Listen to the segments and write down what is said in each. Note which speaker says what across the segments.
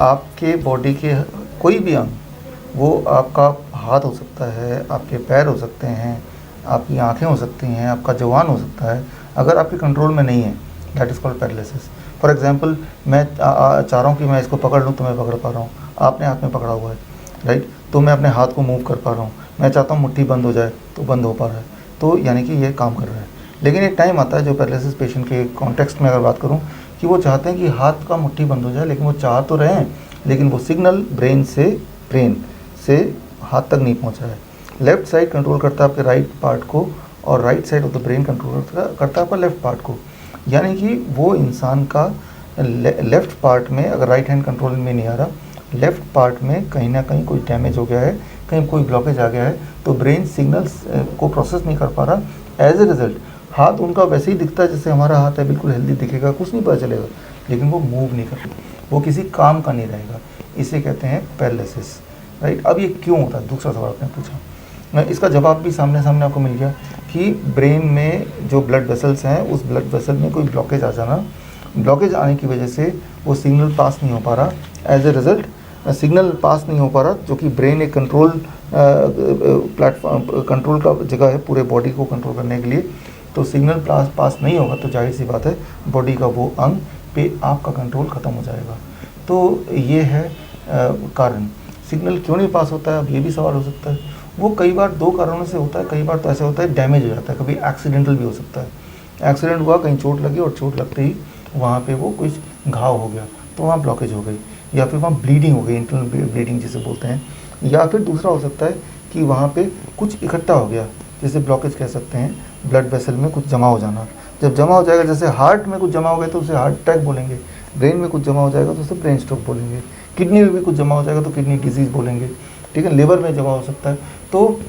Speaker 1: आपके बॉडी के कोई भी अंग, वो आपका हाथ हो सकता है, आपके पैर हो सकते हैं, आपकी आंखें हो सकती हैं, आपका जुबान हो सकता है, अगर आपके कंट्रोल में नहीं है, that is called paralysis. For example, मैं चाह रहा हूँ कि मैं इसको पकड़ लूँ तो मैं पकड़ पा रहा हूँ, आपने हाथ में पकड़ा हुआ है, राइट, तो मैं अपने हाथ को मूव कर पा रहा हूँ। मैं चाहता हूँ मुट्ठी बंद हो जाए तो बंद हो पा रहा है, तो यानी कि ये काम कर रहा है। लेकिन एक टाइम आता है, जो पैरालिसिस पेशेंट के कॉन्टेक्स्ट में अगर बात करूँ, कि वो चाहते हैं कि हाथ का मुट्ठी बंद हो जाए, लेकिन वो चाह तो रहे हैं, लेकिन वो सिग्नल ब्रेन से हाथ तक नहीं पहुंचा है। लेफ्ट साइड कंट्रोल करता है आपके राइट पार्ट को, और right side of the brain control करता है आपका लेफ्ट पार्ट को। यानी कि वो इंसान का लेफ्ट पार्ट में, अगर राइट हैंड कंट्रोल में नहीं आ रहा, लेफ्ट पार्ट में कहीं ना कहीं कोई डैमेज हो गया है, कहीं कोई ब्लॉकेज आ गया है, तो ब्रेन सिग्नल्स को प्रोसेस नहीं कर पा रहा। एज ए रिजल्ट हाथ उनका वैसे ही दिखता है जैसे हमारा हाथ है, बिल्कुल हेल्दी दिखेगा, कुछ नहीं पता चलेगा, लेकिन वो मूव नहीं कर, वो किसी काम का नहीं रहेगा। इसे कहते हैं पैरालिसिस, राइट। अब ये क्यों होता है, दूसरा सवाल आपने पूछा, इसका जवाब भी सामने आपको मिल गया कि ब्रेन में जो ब्लड वेसल्स हैं, उस ब्लड वेसल में कोई ब्लॉकेज आ जाना, ब्लॉकेज आने की वजह से वो सिग्नल पास नहीं हो पा रहा। As a result signal pass नहीं हो पा रहा, जो कि ब्रेन एक कंट्रोल प्लेटफॉर्म, कंट्रोल का जगह है पूरे बॉडी को कंट्रोल करने के लिए। तो सिग्नल पास नहीं होगा तो जाहिर सी बात है बॉडी का वो अंग पे आपका कंट्रोल ख़त्म हो जाएगा। तो ये है कारण। सिग्नल क्यों नहीं पास होता है, अब ये भी सवाल हो सकता है। वो कई बार दो कारणों से होता है, कई बार तो ऐसा होता है डैमेज हो जाता है, कभी एक्सीडेंटल भी हो सकता है। एक्सीडेंट हुआ, कहीं चोट लगी और चोट लगते ही वहाँ पे वो कुछ घाव हो गया तो वहाँ ब्लॉकेज हो गई, या फिर वहाँ ब्लीडिंग हो गई, इंटरनल ब्लीडिंग जिसे बोलते हैं। या फिर दूसरा हो सकता है कि वहाँ पे कुछ इकट्ठा हो गया, जैसे ब्लॉकेज कह सकते हैं, ब्लड वेसल में कुछ जमा हो जाना। जब जमा हो जाएगा, जैसे हार्ट में कुछ जमा हो गया तो उसे हार्ट अटैक बोलेंगे, ब्रेन में कुछ जमा हो जाएगा तो उसे ब्रेन स्ट्रोक बोलेंगे, किडनी में भी कुछ जमा हो जाएगा तो किडनी डिजीज़ बोलेंगे, ठीक है, लिवर में जमा हो सकता है। तो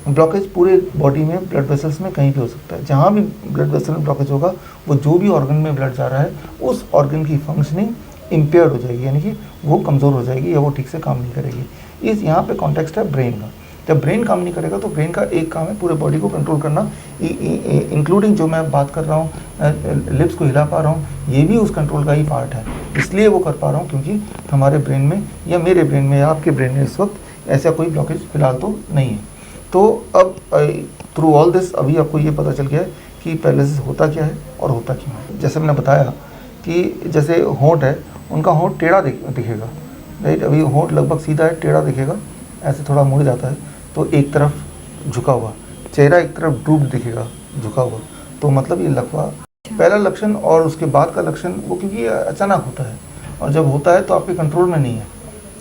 Speaker 1: ब्लॉकेज पूरे बॉडी में, ब्लड वेसल्स में कहीं भी हो सकता है। जहाँ भी ब्लड वेसल में ब्लॉकेज होगा, वो जो भी ऑर्गन में ब्लड जा रहा है, उस ऑर्गन की फंक्शनिंग इम्पेयर्ड हो जाएगी, यानी कि वो कमज़ोर हो जाएगी या वो ठीक से काम नहीं करेगी। इस यहाँ पे कॉन्टेक्स्ट है ब्रेन का। जब ब्रेन काम नहीं करेगा तो ब्रेन का एक काम है पूरे बॉडी को कंट्रोल करना, इंक्लूडिंग जो मैं बात कर रहा हूँ, लिप्स को हिला पा रहा हूँ, ये भी उस कंट्रोल का ही पार्ट है। इसलिए वो कर पा रहा हूँ क्योंकि हमारे ब्रेन में या मेरे ब्रेन में या आपके ब्रेन में इस वक्त ऐसा कोई ब्लॉकेज फिलहाल तो नहीं है। तो अब थ्रू ऑल दिस अभी आपको ये पता चल गया है कि पैरालिसिस होता क्या है और होता क्यों है। जैसे मैंने बताया कि जैसे होंठ है, उनका होंठ टेढ़ा दिखेगा, राइट। अभी होंठ लगभग सीधा है, टेढ़ा दिखेगा, ऐसे थोड़ा मुड़ जाता है तो एक तरफ झुका हुआ, चेहरा एक तरफ डूब दिखेगा, झुका हुआ, तो मतलब ये लकवा पहला लक्षण। और उसके बाद का लक्षण वो, क्योंकि अचानक होता है, और जब होता है तो आपके कंट्रोल में नहीं है,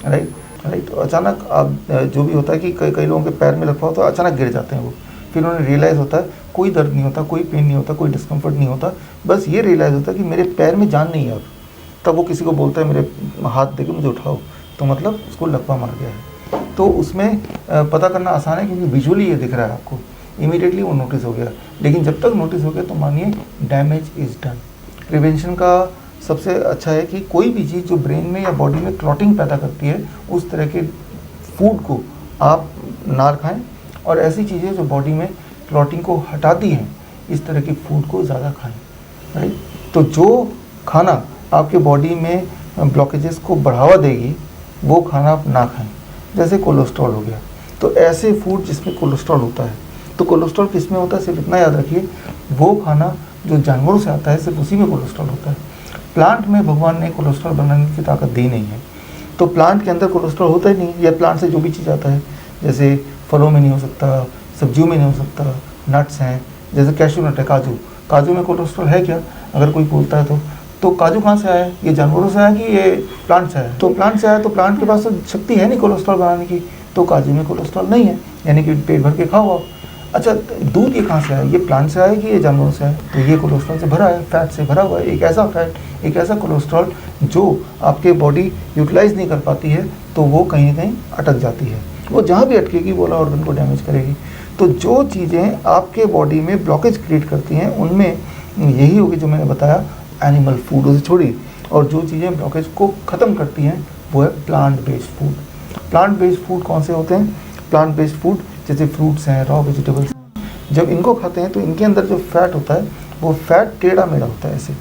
Speaker 1: राइट। तो अचानक आप जो भी होता है कि कई लोगों के पैर में लकवा होता है, अचानक गिर जाते हैं वो, फिर उन्हें रियलाइज़ होता है, कोई दर्द नहीं होता, कोई पेन नहीं होता, कोई डिस्कम्फर्ट नहीं होता, बस ये रियलाइज़ होता है कि मेरे पैर में जान नहीं है अब। तब वो किसी को बोलता है मेरे हाथ देके मुझे उठाओ, तो मतलब उसको लकवा मार गया है। तो उसमें पता करना आसान है क्योंकि विजुअली ये दिख रहा है आपको, इमीडिएटली वो नोटिस हो गया। लेकिन जब तक नोटिस हो गया तो मानिए डैमेज इज़ डन। प्रिवेंशन का सबसे अच्छा है कि कोई भी चीज़ जो ब्रेन में या बॉडी में क्लॉटिंग पैदा करती है, उस तरह के फूड को आप ना खाएं, और ऐसी चीज़ें जो बॉडी में क्लॉटिंग को हटाती हैं, इस तरह के फूड को ज़्यादा खाएं, राइट। तो जो खाना आपके बॉडी में ब्लॉकेजेस को बढ़ावा देगी वो खाना आप ना खाएं। जैसे कोलेस्ट्रॉल हो गया, तो ऐसे फूड जिसमें कोलेस्ट्रॉल होता है, तो कोलेस्ट्रॉल किस में होता है सिर्फ इतना याद रखिए, वो खाना जो जानवरों से आता है सिर्फ उसी में कोलेस्ट्रॉल होता है। प्लांट में भगवान ने कोलेस्ट्रॉल बनाने की ताकत दी नहीं है, तो प्लांट के अंदर कोलेस्ट्रॉल होता ही नहीं, या प्लांट से जो भी चीज़ आता है, जैसे फलों में नहीं हो सकता, सब्जियों में नहीं हो सकता, नट्स हैं, जैसे कैशू नट है, काजू में कोलेस्ट्रॉल है क्या, अगर कोई बोलता है तो काजू कहाँ से आया है, ये जानवरों से आया कि ये प्लांट से आया? तो प्लांट से आया, तो प्लांट के पास तो शक्ति है नहीं कोलेस्ट्रॉल बनाने की, तो काजू में कोलेस्ट्रॉल नहीं है, यानी कि पेट भर के खाओ आप। अच्छा, दूध ये कहाँ से आया, ये प्लांट से आया कि ये जानवरों से आया? तो ये कोलेस्ट्रॉल से भरा है, फैट से भरा हुआ है, एक ऐसा फैट, एक ऐसा कोलेस्ट्रॉल जो आपके बॉडी यूटिलाइज नहीं कर पाती है, तो वो कहीं ना कहीं अटक जाती है, वो जहाँ भी अटकेगी वो वाला ऑर्गन को डैमेज करेगी। तो जो चीज़ें आपके बॉडी में ब्लॉकेज क्रिएट करती हैं, उनमें यही होगी जो मैंने बताया, एनिमल फूड उसे छोड़ी, और जो चीज़ें ब्लॉकेज को ख़त्म करती हैं वो है plant based food. Plant based food कौन से होते हैं? प्लांट बेस्ड फूड जैसे फ्रूट्स हैं, रॉ वेजिटेबल्स हैं, जब इनको खाते हैं तो इनके अंदर जो फैट होता है वो फैट टेढ़ा मेढ़ा होता है ऐसे,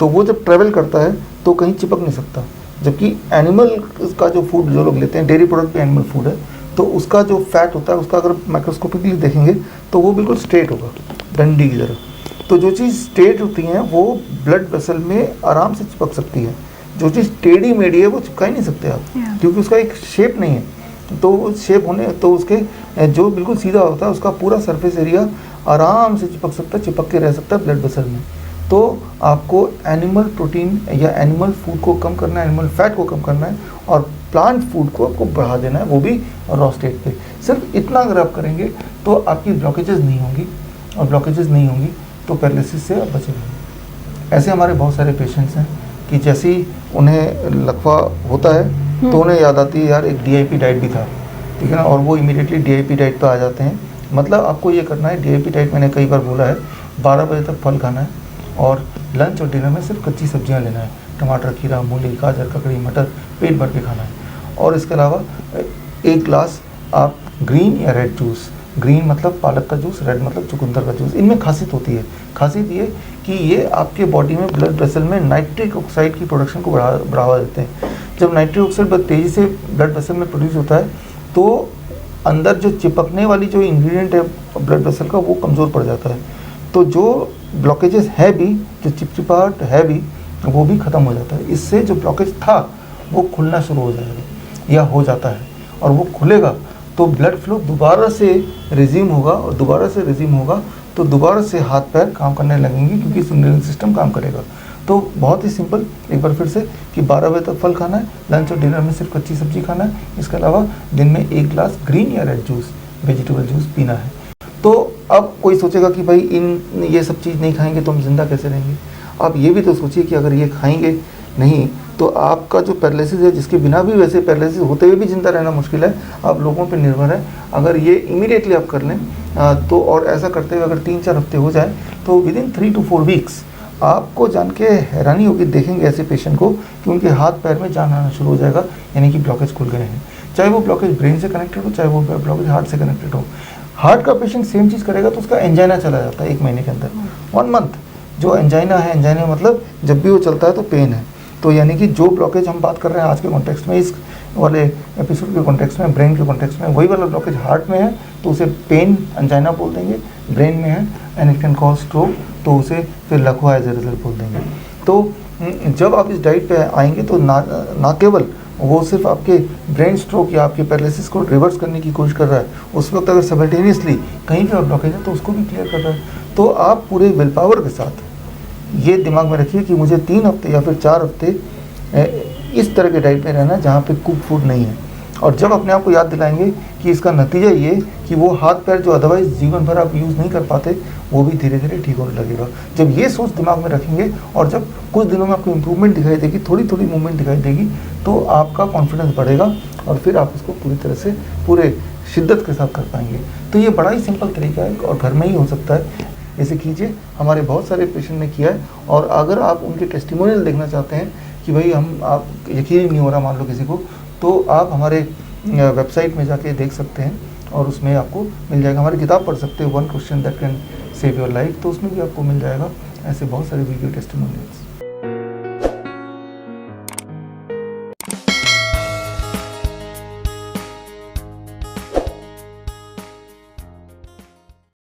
Speaker 1: तो वो जब ट्रेवल करता है तो कहीं चिपक नहीं सकता, जबकि एनिमल का जो फूड जो लोग लेते हैं, डेयरी प्रोडक्ट भी एनिमल फूड है, तो उसका जो फैट होता है उसका अगर माइक्रोस्कोपिकली देखेंगे तो वो बिल्कुल स्ट्रेट होगा, डंडी की तरह। तो जो चीज़ स्ट्रेट होती है वो ब्लड वेसल में आराम से चिपक सकती है, जो चीज़ टेढ़ी मेढ़ी है वो चिपका ही नहीं सकते आप, क्योंकि उसका एक शेप नहीं है। तो शेप होने तो उसके जो बिल्कुल सीधा होता है उसका पूरा सरफेस एरिया आराम से चिपक सकता है, चिपक के रह सकता है ब्लड वेसल में। तो आपको एनिमल प्रोटीन या एनिमल फूड को कम करना है, एनिमल फैट को कम करना है, और प्लांट फूड को आपको बढ़ा देना है, वो भी रॉ स्टेट पे। सिर्फ इतना अगर आप करेंगे तो आपकी ब्लॉकेजेस नहीं होंगी, और ब्लॉकेजेस नहीं होंगी तो पैरालिसिस से आप बचे रहेंगे। ऐसे हमारे बहुत सारे पेशेंट्स हैं कि जैसे ही उन्हें लकवा होता है तो उन्हें याद आती है यार एक DIP डाइट भी था, ठीक है ना, और वो इमीडिएटली DIP डाइट पे आ जाते हैं। मतलब आपको ये करना है, DIP डाइट मैंने कई बार बोला है, 12 बजे तक फल खाना है और लंच और डिनर में सिर्फ कच्ची सब्जियां लेना है, टमाटर, खीरा, मूली, गाजर, ककड़ी, मटर, पेट भर के खाना है। और इसके अलावा 1 ग्लास आप ग्रीन या रेड जूस, ग्रीन मतलब पालक का जूस, रेड मतलब चुकंदर का जूस। इनमें खासियत होती है, खासियत ये कि ये आपके बॉडी में ब्लड वेसल में नाइट्रिक ऑक्साइड की प्रोडक्शन को बढ़ावा देते हैं। जब नाइट्रिक ऑक्साइड बहुत तेज़ी से ब्लड वेसल में प्रोड्यूस होता है तो अंदर जो चिपकने वाली जो इंग्रेडिएंट है ब्लड वेसल का वो कमज़ोर पड़ जाता है, तो जो ब्लॉकेजेस है भी, जो चिपचिपाहट है भी, वो भी ख़त्म हो जाता है। इससे जो ब्लॉकेज था वो खुलना शुरू हो जाएगा या हो जाता है, और वो खुलेगा तो ब्लड फ्लो दोबारा से रिज्यूम होगा, और दोबारा से रिज्यूम होगा तो दोबारा से हाथ पैर काम करने लगेंगे, क्योंकि नर्वस सिस्टम काम करेगा। तो बहुत ही सिंपल, एक बार फिर से कि 12 बजे तक फल खाना है, लंच और डिनर में सिर्फ कच्ची सब्जी खाना है, इसके अलावा दिन में 1 ग्लास ग्रीन या रेड जूस, वेजिटेबल जूस पीना है। तो अब कोई सोचेगा कि भाई ये सब चीज़ नहीं खाएंगे तो हम जिंदा कैसे रहेंगे। आप ये भी तो सोचिए कि अगर ये खाएंगे नहीं तो आपका जो पैरालिसिस है, जिसके बिना भी वैसे पैरालिसिस होते हुए भी जिंदा रहना मुश्किल है, आप लोगों पे निर्भर है। अगर ये इमीडिएटली आप कर लें तो, और ऐसा करते हुए अगर 3-4 हफ्ते हो जाए तो विदिन 3 to 4 वीक्स आपको जान के हैरानी होगी, देखेंगे ऐसे पेशेंट को कि उनके हाथ पैर में जान आना शुरू हो जाएगा, यानी कि ब्लॉकेज खुल गए हैं। चाहे वो ब्लॉकेज ब्रेन से कनेक्टेड हो, चाहे वो ब्लॉकेज हार्ट से कनेक्टेड हो। हार्ट का पेशेंट सेम चीज़ करेगा तो उसका एंजाइना चला जाता है 1 महीने के अंदर, 1 मंथ। जो एंजाइना है, एंजाइना मतलब जब भी वो चलता है तो पेन है। तो यानी कि जो ब्लॉकेज हम बात कर रहे हैं आज के कॉन्टेक्स्ट में, इस वाले एपिसोड के कॉन्टेक्स्ट में, ब्रेन के कॉन्टेक्स्ट में, वही वाला ब्लॉकेज हार्ट में है तो उसे पेन एंजाइना बोल देंगे। ब्रेन में है and it can cause stroke, तो उसे फिर लकवा एज ए रिजल्ट बोल देंगे। तो जब आप इस डाइट पे आएंगे तो ना केवल वो सिर्फ आपके ब्रेन स्ट्रोक या आपके पैरालिसिस को रिवर्स करने की कोशिश कर रहा है, उस वक्त अगर साइमल्टेनियसली कहीं भी और ब्लॉकेज है तो उसको भी क्लियर कर रहा है। तो आप पूरे विल पावर के साथ ये दिमाग में रखिए कि मुझे 3 हफ्ते या फिर 4 हफ्ते इस तरह के डाइट में रहना है जहाँ पे कुक फूड नहीं है। और जब अपने आप को याद दिलाएंगे कि इसका नतीजा ये कि वो हाथ पैर जो अदरवाइज जीवन भर आप यूज़ नहीं कर पाते, वो भी धीरे धीरे ठीक होने लगेगा। जब ये सोच दिमाग में रखेंगे और जब कुछ दिनों में आपको इम्प्रूवमेंट दिखाई देगी, थोड़ी थोड़ी मूवमेंट दिखाई देगी, तो आपका कॉन्फिडेंस बढ़ेगा और फिर आप इसको पूरी तरह से पूरे शिद्दत के साथ कर पाएंगे। तो ये बड़ा ही सिंपल तरीका है और घर में ही हो सकता है। ऐसे कीजिए, हमारे बहुत सारे पेशेंट ने किया है। और अगर आप उनके टेस्टिमोनियल देखना चाहते हैं कि भाई आप यकीन नहीं हो रहा मान लो किसी को, तो आप हमारे वेबसाइट में जाके देख सकते हैं और उसमें आपको मिल जाएगा। हमारी किताब पढ़ सकते हैं, 1 question that can save your life, तो उसमें भी आपको मिल जाएगा ऐसे बहुत सारे वीडियो टेस्टिमोनियल्स।